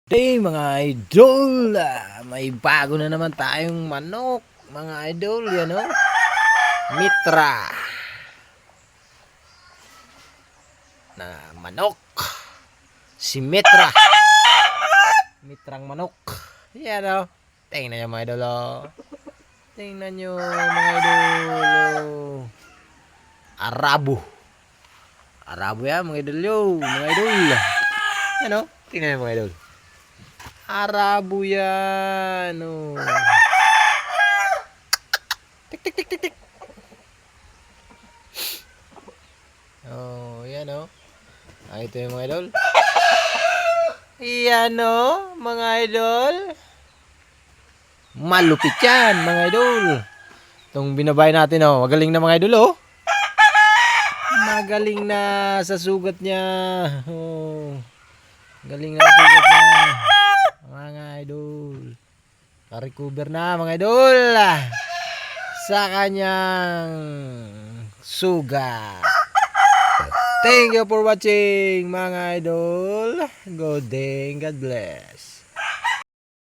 Hey mga idol, may bago na naman tayong manok mga idol, yan o, Mitra na manok, si Mitra, Mitrang manok, yan o, tingnan nyo mga idol o, tingnan nyo mga idol o, Arabo yan mga idol yo, mga idol, yan o, tingnan nyo mga idol. Arabo yan. Oh. Tik tik tik tik tik. Oh, yan oh. Ito yung mga idol. Yan oh, mga idol. Malupit yan, mga idol. Itong binabay natin oh, magaling na mga idol oh. Magaling na sa sugat niya. Oh. Galing na sa sugat niya. Mga idol, ka-recover na mga idol sa kanyang sugat. Thank you for watching mga idol. Good day, God bless.